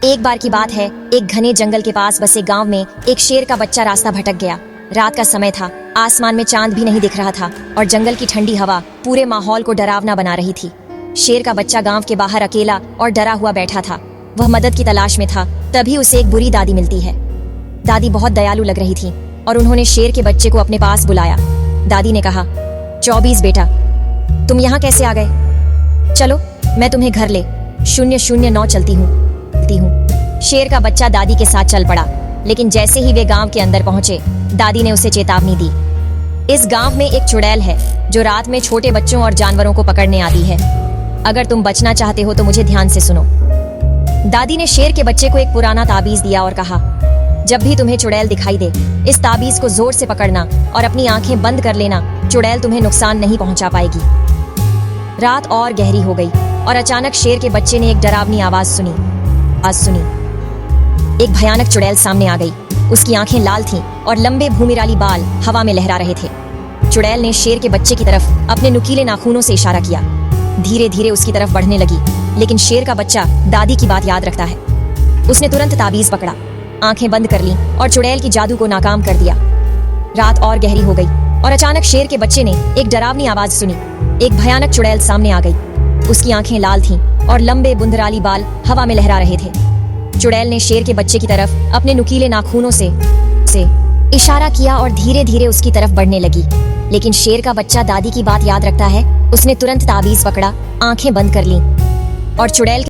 एक बार की बात है, एक घने जंगल के पास बसे गांव में एक शेर का बच्चा रास्ता भटक गया। रात का समय था, आसमान में चांद भी नहीं दिख रहा था और जंगल की ठंडी हवा पूरे माहौल को डरावना बना रही थी। शेर का बच्चा गांव के बाहर अकेला और डरा हुआ बैठा था। वह मदद की तलाश में था। तभी उसे एक बुरी दादी मिलती है। दादी बहुत दयालु लग रही थी और उन्होंने शेर के बच्चे को अपने पास बुलाया। दादी ने कहा, 24 बेटा, तुम यहाँ कैसे आ गए? चलो मैं तुम्हें घर ले 009 चलती हूँ। शेर का बच्चा दादी के साथ चल पड़ा, लेकिन जैसे ही वे गांव के अंदर पहुंचे, दादी ने उसे चेतावनी दी। इस गांव में एक चुड़ैल है जो रात में छोटे बच्चों और जानवरों को पकड़ने आती है। अगर तुम बचना चाहते हो तो मुझे ध्यान से सुनो। दादी ने शेर के बच्चे को एक पुराना ताबीज दिया और कहा, जब भी तुम्हें चुड़ैल दिखाई दे, इस ताबीज को जोर से पकड़ना और अपनी आंखें बंद कर लेना। चुड़ैल तुम्हें नुकसान नहीं पहुंचा पाएगी। रात और गहरी हो गई और अचानक शेर के बच्चे ने एक डरावनी आवाज सुनी। एक भयानक चुड़ैल सामने आ गई। उसकी आंखें लाल थीं और लंबे भूमिराली बाल हवा में लहरा रहे थे। चुड़ैल ने शेर के बच्चे की तरफ अपने नुकीले नाखूनों से इशारा किया। धीरे धीरे उसकी तरफ बढ़ने लगी, लेकिन शेर का बच्चा दादी की बात याद रखता है। उसने तुरंत ताबीज पकड़ा, आंखें बंद कर लीं और चुड़ैल की जादू को नाकाम कर दिया। रात और गहरी हो गई और अचानक शेर के बच्चे ने एक डरावनी आवाज सुनी। एक भयानक चुड़ैल सामने आ गई। उसकी आंखें लाल थीं और लंबे बुंदराली बाल हवा में लहरा रहे थे। चुड़ैल ने शेर के बच्चे की तरफ अपने नुकीले नाखूनों से इशारा किया और धीरे धीरे उसकी तरफ बढ़ने लगी, लेकिन शेर का बच्चा दादी की बात याद रखता है। उसने तुरंत ताबीज पकड़ा, आंखें बंद कर लीं और चुड़ैल